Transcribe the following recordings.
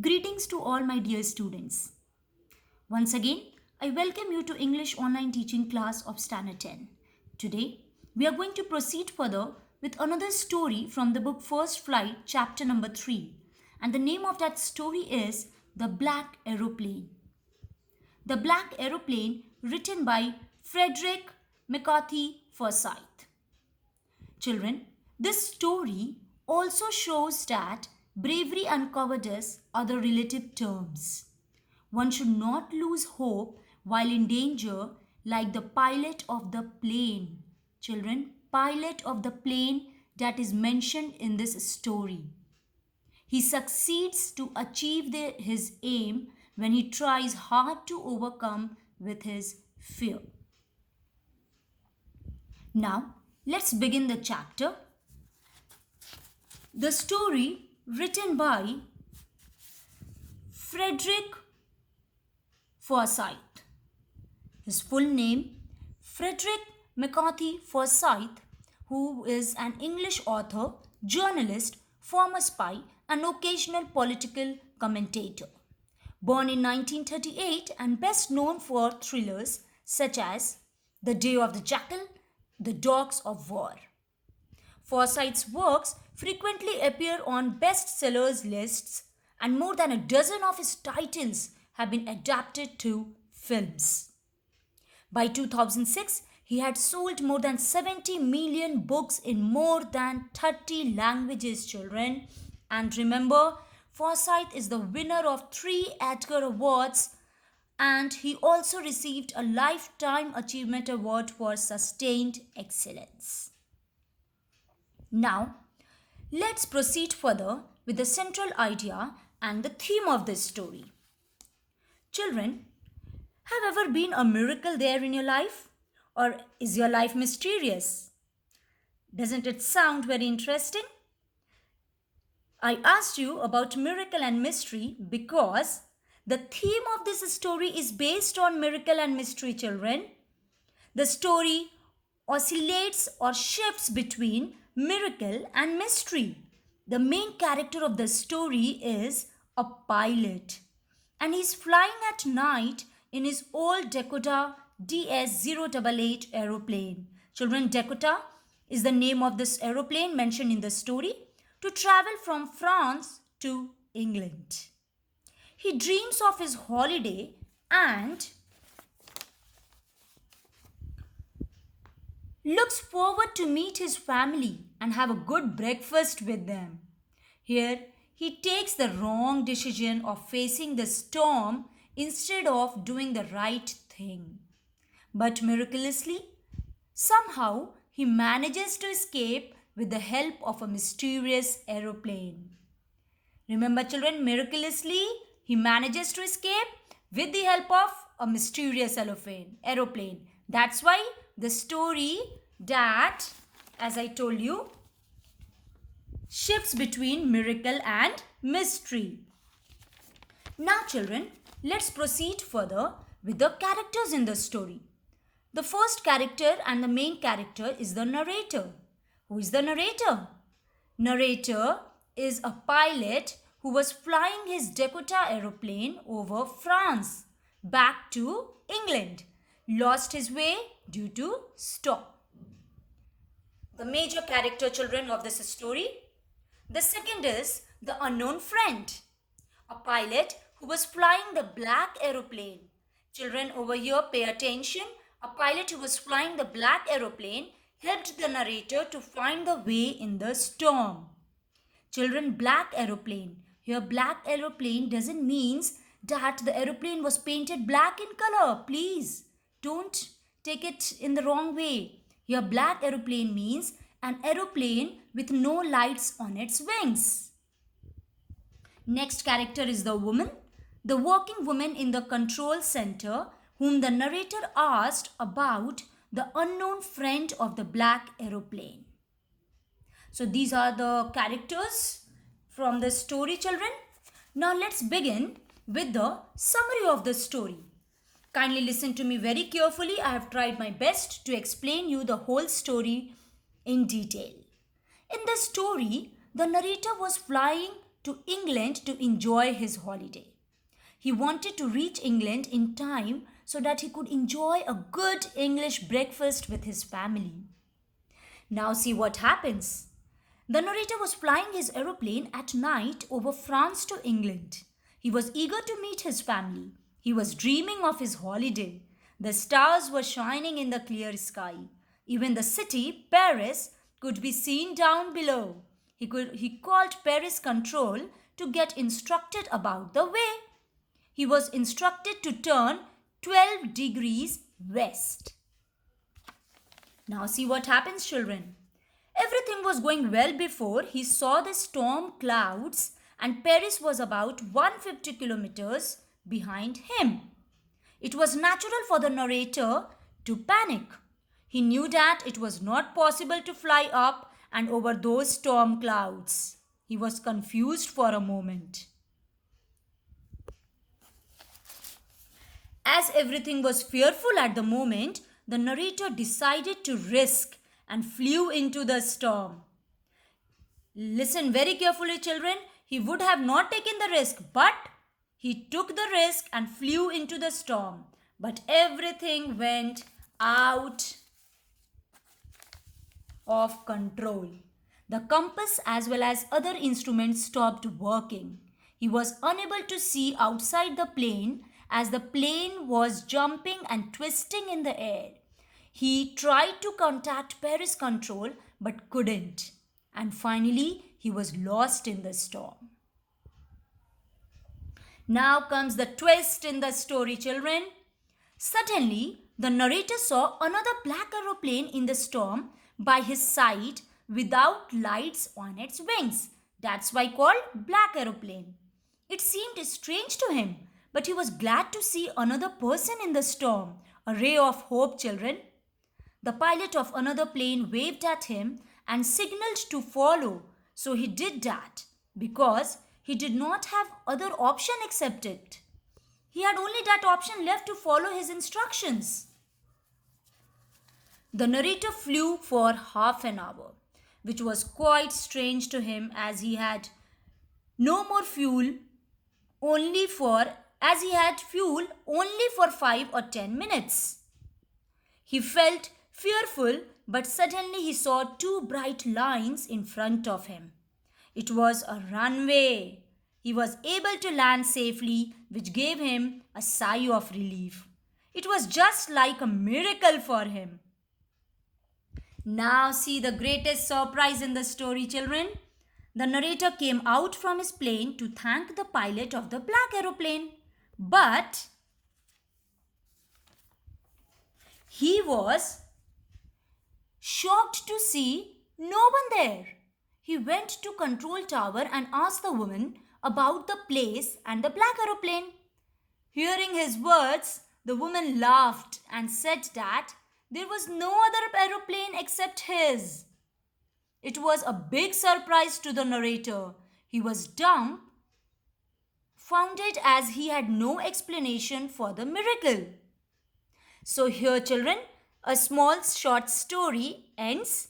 Greetings to all my dear students. Once again, I welcome you to English online teaching class of Standard 10. Today, we are going to proceed further with another story from the book First Flight, chapter number 3. And the name of that story is The Black Aeroplane. The Black Aeroplane, written by Frederick McCarthy Forsyth. Children, this story also shows that bravery and cowardice are the relative terms. One should not lose hope while in danger, like the pilot of the plane. Children, pilot of the plane that is mentioned in this story. He succeeds to achieve his aim when he tries hard to overcome with his fear. Now, let's begin the chapter. The story written by Frederick Forsyth. His full name, Frederick McCarthy Forsyth, who is an English author, journalist, former spy, and occasional political commentator. Born in 1938 and best known for thrillers such as The Day of the Jackal, The Dogs of War. Forsyth's works frequently appear on bestsellers lists, and more than a dozen of his titles have been adapted to films. By 2006, he had sold more than 70 million books in more than 30 languages, children. And remember, Forsyth is the winner of 3 Edgar Awards, and he also received a Lifetime Achievement Award for sustained excellence. Now, let's proceed further with the central idea and the theme of this story. Children, have ever been a miracle there in your life? Or is your life mysterious? Doesn't it sound very interesting? I asked you about miracle and mystery because the theme of this story is based on miracle and mystery, children. The story oscillates or shifts between miracle and mystery. The main character of the story is a pilot, and he's flying at night in his old Dakota DS-088 aeroplane. Children, Dakota is the name of this aeroplane mentioned in the story, to travel from France to England. He dreams of his holiday and looks forward to meet his family and have a good breakfast with them. Here, he takes the wrong decision of facing the storm instead of doing the right thing. But miraculously, somehow he manages to escape with the help of a mysterious aeroplane. Remember, children, miraculously he manages to escape with the help of a mysterious aeroplane. That's why the story that, as I told you, shifts between miracle and mystery. Now, children, let's proceed further with the characters in the story. The first character and the main character is the narrator. Who is the narrator? Narrator is a pilot who was flying his Dakota aeroplane over France back to England. Lost his way due to storm. The major character, children, of this story. The second is the unknown friend, a pilot who was flying the black aeroplane. Children, over here, pay attention. A pilot who was flying the black aeroplane helped the narrator to find the way in the storm. Children, black aeroplane. Here, black aeroplane doesn't mean that the aeroplane was painted black in color. Please don't take it in the wrong way. Here, black aeroplane means an aeroplane with no lights on its wings. Next character is the woman, the working woman in the control center, whom the narrator asked about the unknown friend of the black aeroplane. So these are the characters from the story, children. Now let's begin with the summary of the story. Kindly listen to me very carefully. I have tried my best to explain you the whole story in detail. In the story, the narrator was flying to England to enjoy his holiday. He wanted to reach England in time so that he could enjoy a good English breakfast with his family. Now, see what happens. The narrator was flying his aeroplane at night over France to England. He was eager to meet his family. He was dreaming of his holiday. The stars were shining in the clear sky. Even the city, Paris, could be seen down below. He called Paris Control to get instructed about the way. He was instructed to turn 12 degrees west. Now see what happens, children. Everything was going well before he saw the storm clouds, and Paris was about 150 kilometers behind him. It was natural for the narrator to panic. He knew that it was not possible to fly up and over those storm clouds. He was confused for a moment. As everything was fearful at the moment, the narrator decided to risk and flew into the storm. Listen very carefully, children. He would have not taken the risk, but he took the risk and flew into the storm. But everything went out of control. The compass as well as other instruments stopped working. He was unable to see outside the plane as the plane was jumping and twisting in the air. He tried to contact Paris Control but couldn't. And finally, he was lost in the storm. Now comes the twist in the story, children. Suddenly, the narrator saw another black aeroplane in the storm by his side without lights on its wings. That's why called black aeroplane. It seemed strange to him, but he was glad to see another person in the storm. A ray of hope, children. The pilot of another plane waved at him and signaled to follow. So he did that because he did not have other option except it. He had only that option left to follow his instructions. The narrator flew for half an hour, which was quite strange to him as he had no more fuel only for 5 or 10 minutes. He felt fearful, but suddenly he saw two bright lines in front of him. It was a runway. He was able to land safely, which gave him a sigh of relief. It was just like a miracle for him. Now see the greatest surprise in the story, children. The narrator came out from his plane to thank the pilot of the black aeroplane. But he was shocked to see no one there. He went to control tower and asked the woman about the place and the black aeroplane. Hearing his words, the woman laughed and said that there was no other aeroplane except his. It was a big surprise to the narrator. He was dumbfounded as he had no explanation for the miracle. So here, children, a small short story ends.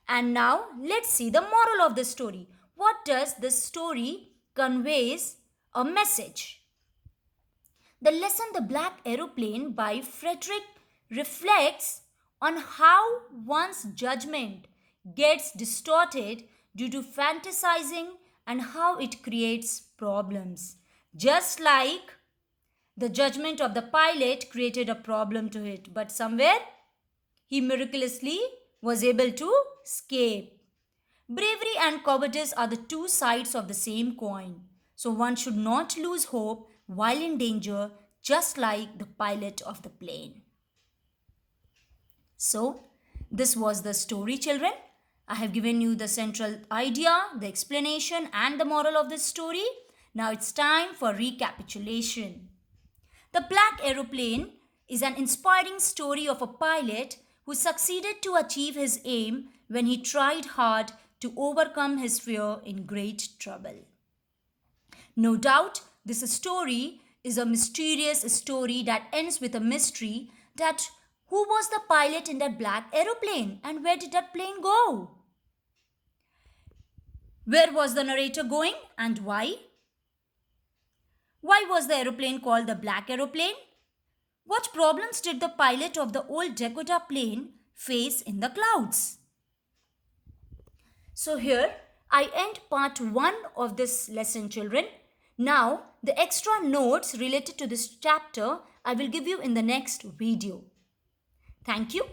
And now let's see the moral of the story. What does the story conveys a message? The lesson The Black Aeroplane by Frederick reflects on how one's judgment gets distorted due to fantasizing and how it creates problems. Just like the judgment of the pilot created a problem to it, but somewhere he miraculously was able to escape. Bravery and cowardice are the two sides of the same coin. So one should not lose hope while in danger, just like the pilot of the plane. So, this was the story, children. I have given you the central idea, the explanation and the moral of the story. Now it's time for recapitulation. The Black Aeroplane is an inspiring story of a pilot who succeeded to achieve his aim when he tried hard to overcome his fear in great trouble. No doubt, this story is a mysterious story that ends with a mystery that who was the pilot in that black aeroplane and where did that plane go? Where was the narrator going and why? Why was the aeroplane called the black aeroplane? What problems did the pilot of the old Dakota plane face in the clouds? So here I end part 1 of this lesson, children. Now the extra notes related to this chapter I will give you in the next video. Thank you.